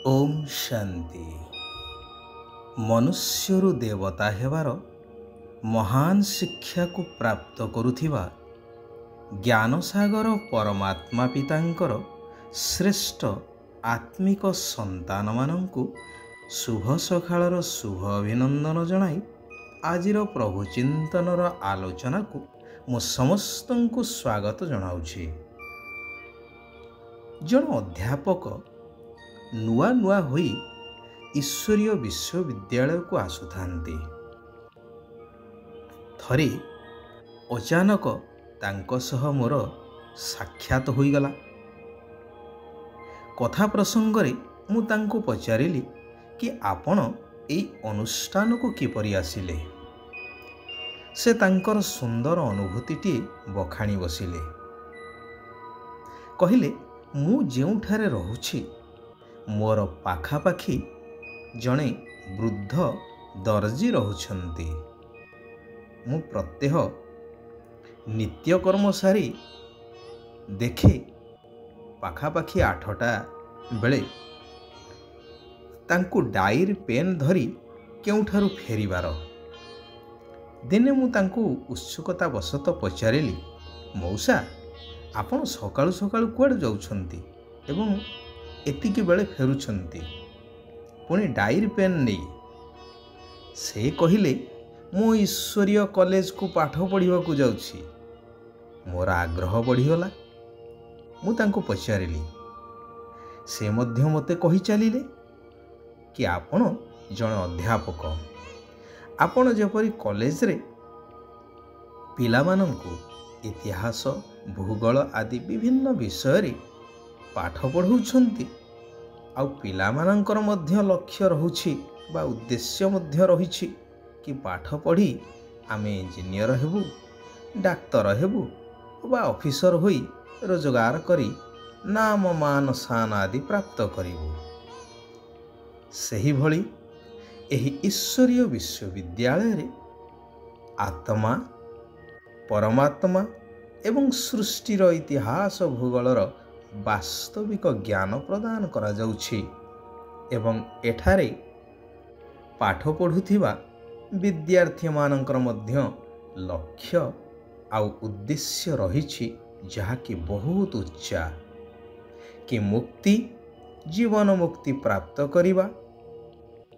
ओम शांति। मनुष्यरु देवता हेबार महान शिक्षा को प्राप्त करुथिबा ज्ञानसागर परमात्मा पितांकर श्रेष्ठ आत्मिक संतान मानंकु शुभ सकाळर शुभ अभिनंदन जणाई आजिर प्रभु चिंतनर आलोचना को मु समस्तंकु स्वागत जनाउछि। जन अध्यापक नुआ नुआ होई ईश्वरीय विश्वविद्यालय को आसुथांती। थरे अचानक तांको सह मोर साक्षात होईगला। कथा प्रसंग रे मु तांको पचारिली कि आपण एई अनुष्ठान को किपरि आसिले। से तांकर सुंदर अनुभूतिटी बखाणी बसिले। कहिले मु जेउठारे रहुछि मोर पाखापाखी जणे वृद्ध दर्जी रहुछंती। मु प्रत्यह नित्यकर्म सारी देखे पाखापाखी 8टा बेले तांकु डायर पेन धरी केउठारु फेरिबार। दिने मु तांकु उत्सुकता बसत पचारिली, मौसा आपण सकाळु सकाळु कुआडे जाउछंती एवं एतिकी बेले फेरुछंती पुणी डायर पेन नहीं? से कहिले मो ईश्वरीय कॉलेज को पाठ पढ़िबा को जाउछि। मोर आग्रह बढ़ीगला। मु तांको पचारिली। से मध्य मते कहि चलिले कि आपण जन अध्यापक, आपण जेपरि कॉलेज रे पिला मानंकु इतिहास भूगोल आदि विभिन्न विषय रे पाठ पढ़ाउछंती आ पिला मानंकर मध्य लक्ष्य रहुछि बा उद्देश्य मध्य रहिछि कि पाठ पढ़ी आमे इंजीनियर हेबु, डाक्तर हेबु बा ऑफिसर होई रोजगार करी नाम मान शान आदि प्राप्त करिबु। सही भली एही ईश्वरीय विश्वविद्यालय रे आत्मा परमात्मा एवं सृष्टिर इतिहास भूगोलर वास्तविक ज्ञान प्रदान करा जाउछि एवं एठारे पाठ पढ़ुथिबा विद्यार्थी मानंकर मध्य लक्ष्य आउ उद्देश्य रहिछि जहाँकि बहुत उच्चा कि मुक्ति जीवन मुक्ति प्राप्त करिबा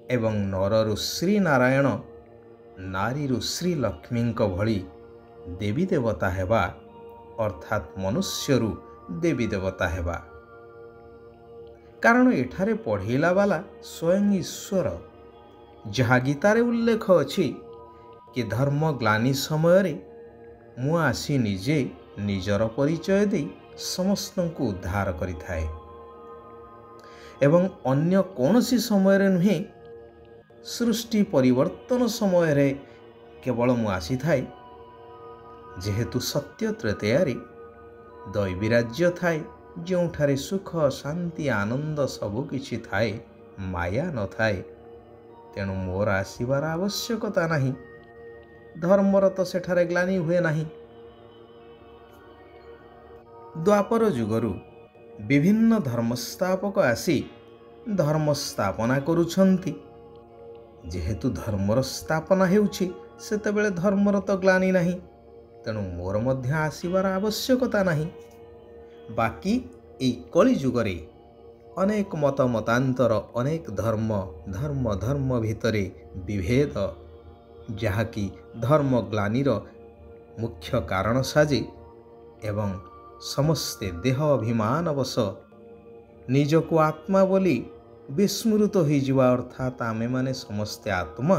एवं नररु श्री नारायण नारीरु श्री लक्ष्मींक भली देवी देवता हेबा अर्थात मनुष्यरु देवी देवता हेबा। कारण एठारे पढ़ेला वाला स्वयं ईश्वर, जहाँ गीतारे उल्लेख अछि कि धर्म ग्लानि समय रे मु आसी निजे निजर परिचय दे समस्तंकु उद्धार करिथाए एवं अन्य कौनसी समय रे नुहे, सृष्टि परिवर्तन समय रे केवल मु आसी थाए। जेहेतु सत्य त्रेतयारे दैवी राज्य थाए जोठारे सुख शांति आनंद सबु किछि थाए, माया न थाए, तेणु मोर आसीबार आवश्यकता नहीं। धर्मर तो सेठारे ग्लानि हुए नहीं। द्वापर जुगरु विभिन्न धर्मस्थापक आसी धर्म स्थापना करुछंती। जेहेतु धर्मर स्थापना हेउछि सेतेबेले धर्मर तो ग्लानि नहीं, तेणु मोर मध्य आसीबार आवश्यकता नहीं। बाकी एई कली जुगरे अनेक मत मतांतर अनेक धर्म धर्म धर्म भितरे विभेद जहाँकि धर्म ग्लानिर मुख्य कारण साजे एवं समस्ते देह अभिमानवश निजको आत्मा बोली विस्मृत होइजिबा अर्थात आमे माने समस्ते आत्मा,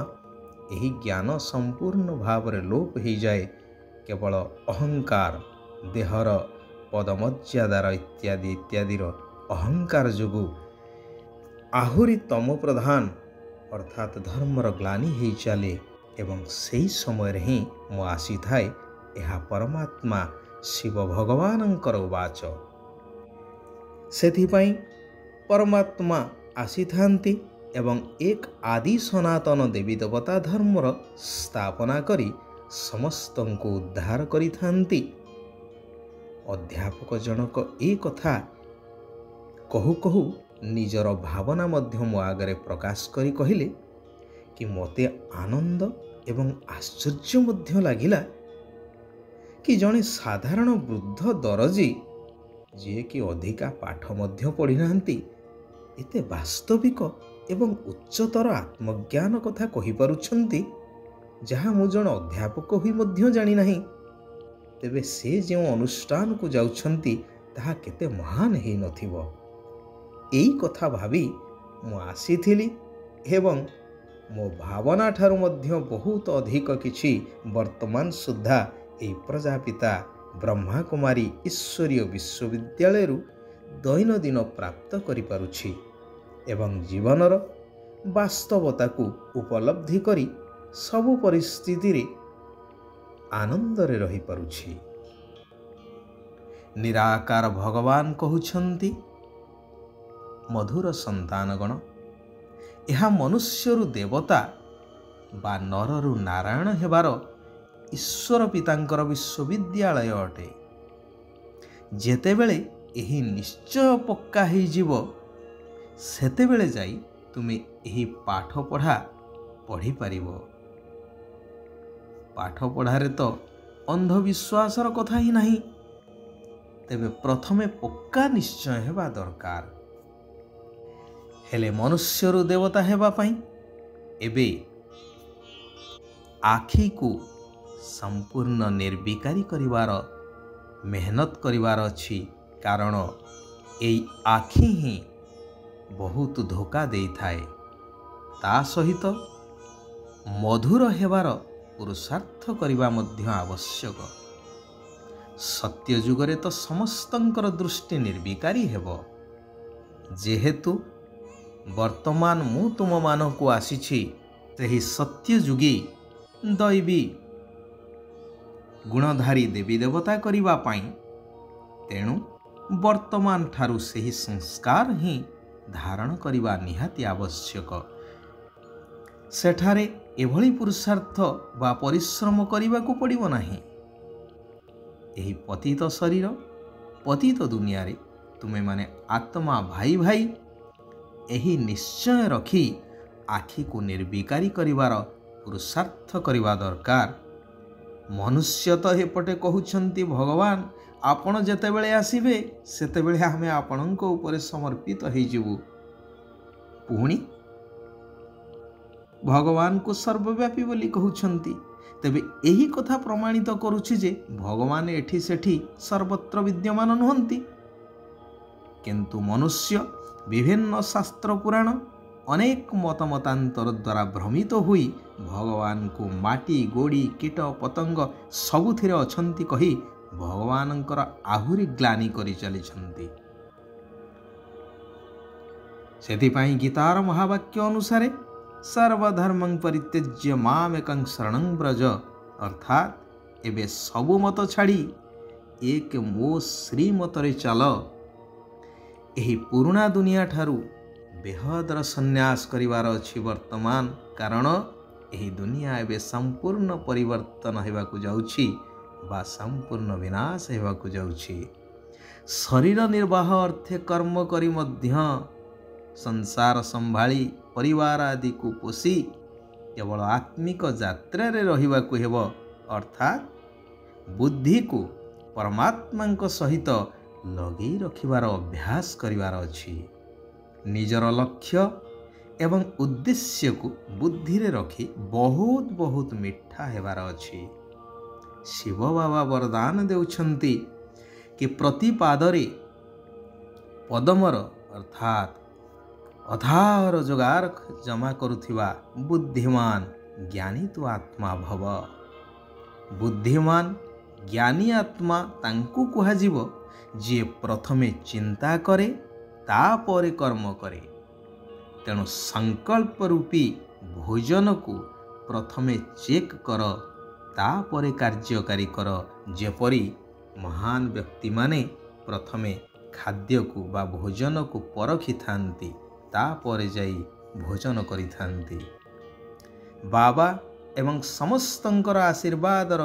एही ज्ञान संपूर्ण भाव रे लोप हो जाए। केवल अहंकार देहर पदमर्यादार इत्यादि इत्यादिर अहंकार जोगु आहुरी तम प्रधान अर्थात धर्मर ग्लानि हो चले एवं सही समय ही मु आसी थाए। यह परमात्मा शिव भगवानंकर उवाच। सेथिपाई परमात्मा आसी थांती एवं एक आदि सनातन देवी देवता धर्मर स्थापना करी समस्तंको उद्धार करि थांती। अध्यापक जनक ए कथा कहु कहु ନିଜର ଭାବନା ମଧ୍ୟ ମୋ ଆଗରେ ପ୍ରକାଶ କରି କହିଲେ କି ମୋତେ ଆନନ୍ଦ ଏବଂ ଆଶ୍ଚର୍ଯ୍ୟ ମଧ୍ୟ ଲାଗିଲା କି ଜଣେ ସାଧାରଣ ବୃଦ୍ଧ ଦରଜୀ ଯିଏକି ଅଧିକା ପାଠ ମଧ୍ୟ ପଢ଼ିନାହାନ୍ତି ଏତେ ବାସ୍ତବିକ ଏବଂ ଉଚ୍ଚତର ଆତ୍ମଜ୍ଞାନ କଥା କହିପାରୁଛନ୍ତି ଯାହା ମୁଁ ଜଣେ ଅଧ୍ୟାପକ ହୋଇ ମଧ୍ୟ ଜାଣିନାହିଁ। ତେବେ ସେ ଯେଉଁ ଅନୁଷ୍ଠାନକୁ ଯାଉଛନ୍ତି ତାହା କେତେ ମହାନ ହେଇନଥିବ। ଏଇ କଥା ଭାବି ମୁଁ ଆସିଥିଲି ଏବଂ ମୋ ଭାବନା ଠାରୁ ମଧ୍ୟ ବହୁତ ଅଧିକ କିଛି ବର୍ତ୍ତମାନ ସୁଦ୍ଧା ଏହି ପ୍ରଜାପିତା ବ୍ରହ୍ମାକୁମାରୀ ଈଶ୍ୱରୀୟ ବିଶ୍ୱବିଦ୍ୟାଳୟରୁ ଦୈନନ୍ଦିନ ପ୍ରାପ୍ତ କରିପାରୁଛି ଏବଂ ଜୀବନର ବାସ୍ତବତାକୁ ଉପଲବ୍ଧି କରି ସବୁ ପରିସ୍ଥିତିରେ ଆନନ୍ଦରେ ରହିପାରୁଛି। ନିରାକାର ଭଗବାନ କହୁଛନ୍ତି, ମଧୁର ସନ୍ତାନଗଣ, ଏହା ମନୁଷ୍ୟରୁ ଦେବତା ବା ନରରୁ ନାରାୟଣ ହେବାର ଈଶ୍ୱର ପିତାଙ୍କର ବିଶ୍ୱବିଦ୍ୟାଳୟ ଅଟେ। ଯେତେବେଳେ ଏହି ନିଶ୍ଚୟ ପକ୍କା ହେଇଯିବ ସେତେବେଳେ ଯାଇ ତୁମେ ଏହି ପାଠପଢ଼ା ପଢ଼ିପାରିବ। ପାଠପଢ଼ାରେ ତ ଅନ୍ଧବିଶ୍ୱାସର କଥା ହିଁ ନାହିଁ। ତେବେ ପ୍ରଥମେ ପକ୍କା ନିଶ୍ଚୟ ହେବା ଦରକାର। ହେଲେ ମନୁଷ୍ୟରୁ ଦେବତା ହେବା ପାଇଁ ଏବେ ଆଖିକୁ ସମ୍ପୂର୍ଣ୍ଣ ନିର୍ବିକାରୀ କରିବାର ମେହନତ କରିବାର ଅଛି, କାରଣ ଏଇ ଆଖି ହିଁ ବହୁତ ଧୋକା ଦେଇଥାଏ। ତା ସହିତ ମଧୁର ହେବାର ପୁରୁଷାର୍ଥ କରିବା ମଧ୍ୟ ଆବଶ୍ୟକ। ସତ୍ୟ ଯୁଗରେ ତ ସମସ୍ତଙ୍କର ଦୃଷ୍ଟି ନିର୍ବିକାରୀ ହେବ। ଯେହେତୁ ବର୍ତ୍ତମାନ ମୁଁ ତୁମମାନଙ୍କୁ ଆସିଛି ସେହି ସତ୍ୟଯୁଗୀ ଦୈବୀ ଗୁଣଧାରୀ ଦେବୀ ଦେବତା କରିବା ପାଇଁ, ତେଣୁ ବର୍ତ୍ତମାନ ଠାରୁ ସେହି ସଂସ୍କାର ହିଁ ଧାରଣ କରିବା ନିହାତି ଆବଶ୍ୟକ। ସେଠାରେ ଏଭଳି ପୁରୁଷାର୍ଥ ବା ପରିଶ୍ରମ କରିବାକୁ ପଡ଼ିବ ନାହିଁ। ଏହି ପତିତ ଶରୀର ପତିତ ଦୁନିଆରେ ତୁମେମାନେ ଆତ୍ମା ଭାଇ ଭାଇ ଏହି ନିଶ୍ଚୟ ରଖି ଆଖିକୁ ନିର୍ବିକାରୀ କରିବାର ପୁରୁଷାର୍ଥ କରିବା ଦରକାର। ମନୁଷ୍ୟ ତ ଏପଟେ କହୁଛନ୍ତି, ଭଗବାନ ଆପଣ ଯେତେବେଳେ ଆସିବେ ସେତେବେଳେ ଆମେ ଆପଣଙ୍କ ଉପରେ ସମର୍ପିତ ହେଇଯିବୁ। ପୁଣି ଭଗବାନଙ୍କୁ ସର୍ବବ୍ୟାପୀ ବୋଲି କହୁଛନ୍ତି। ତେବେ ଏହି କଥା ପ୍ରମାଣିତ କରୁଛି ଯେ ଭଗବାନ ଏଠି ସେଠି ସର୍ବତ୍ର ବିଦ୍ୟମାନ ନୁହନ୍ତି। କିନ୍ତୁ ମନୁଷ୍ୟ ବିଭିନ୍ନ ଶାସ୍ତ୍ର ପୁରାଣ ଅନେକ ମତମତାନ୍ତର ଦ୍ୱାରା ଭ୍ରମିତ ହୋଇ ଭଗବାନଙ୍କୁ ମାଟି ଗୋଡ଼ି କୀଟ ପତଙ୍ଗ ସବୁଥିରେ ଅଛନ୍ତି କହି ଭଗବାନଙ୍କର ଆହୁରି ଗ୍ଲାନି କରି ଚାଲିଛନ୍ତି। ସେଥିପାଇଁ ଗୀତାର ମହାବାକ୍ୟ ଅନୁସାରେ ସର୍ବଧର୍ମଂ ପରିତ୍ୟଜ୍ୟ ମାମେକଂ ଶରଣଂ ବ୍ରଜ, ଅର୍ଥାତ୍ ଏବେ ସବୁ ମତ ଛାଡ଼ି ଏକ ମୋ ଶ୍ରୀମତରେ ଚାଲ। ଏହି ପୁରୁଣା ଦୁନିଆ ଠାରୁ ବେହଦର ସନ୍ନ୍ୟାସ କରିବାର ଅଛି ବର୍ତ୍ତମାନ, କାରଣ ଏହି ଦୁନିଆ ଏବେ ସମ୍ପୂର୍ଣ୍ଣ ପରିବର୍ତ୍ତନ ହେବାକୁ ଯାଉଛି ବା ସମ୍ପୂର୍ଣ୍ଣ ବିନାଶ ହେବାକୁ ଯାଉଛି। ଶରୀର ନିର୍ବାହ ଅର୍ଥେ କର୍ମ କରି ମଧ୍ୟ ସଂସାର ସମ୍ଭାଳି ପରିବାର ଆଦିକୁ ପୋଷି କେବଳ ଆତ୍ମିକ ଯାତ୍ରାରେ ରହିବାକୁ ହେବ, ଅର୍ଥାତ୍ ବୁଦ୍ଧିକୁ ପରମାତ୍ମାଙ୍କ ସହିତ ଲଗେଇ ରଖିବାର ଅଭ୍ୟାସ କରିବାର ଅଛି। ନିଜର ଲକ୍ଷ୍ୟ ଏବଂ ଉଦ୍ଦେଶ୍ୟକୁ ବୁଦ୍ଧିରେ ରଖି ବହୁତ ବହୁତ ମିଠା ହେବାର ଅଛି। ଶିବ ବାବା ବରଦାନ ଦେଉଛନ୍ତି କି ପ୍ରତି ପାଦରେ ପଦମର ଅର୍ଥାତ୍ ଅଥାହ ରୋଜଗାର ଜମା କରୁଥିବା ବୁଦ୍ଧିମାନ ଜ୍ଞାନୀ ତୁ ଆତ୍ମା ଭବ। ବୁଦ୍ଧିମାନ ଜ୍ଞାନୀ ଆତ୍ମା ତାଙ୍କୁ କୁହାଯିବ ଯିଏ ପ୍ରଥମେ ଚିନ୍ତା କରେ ତାପରେ କର୍ମ କରେ। ତେଣୁ ସଂକଳ୍ପ ରୂପୀ ଭୋଜନକୁ ପ୍ରଥମେ ଚେକ୍ କର ତାପରେ କାର୍ଯ୍ୟକାରୀ କର। ଯେପରି ମହାନ ବ୍ୟକ୍ତିମାନେ ପ୍ରଥମେ ଖାଦ୍ୟକୁ ବା ଭୋଜନକୁ ପରଖିଥାନ୍ତି, ତାପରେ ଯାଇ ଭୋଜନ କରିଥାନ୍ତି। ବାବା ଏବଂ ସମସ୍ତଙ୍କର ଆଶୀର୍ବାଦର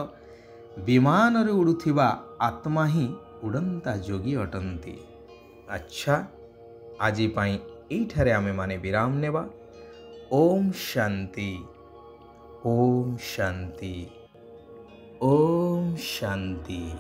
ବିମାନରେ ଉଡ଼ୁଥିବା ଆତ୍ମା ହିଁ ଉଡ଼ନ୍ତା ଯୋଗୀ ଅଟନ୍ତି। ଆଚ୍ଛା, ଆଜି ପାଇଁ এইଠାରେ ଆମେମାନେ ବିରାମ ନେବା। ଓମ୍ ଶାନ୍ତି, ଓମ୍ ଶାନ୍ତି, ଓମ୍ ଶାନ୍ତି।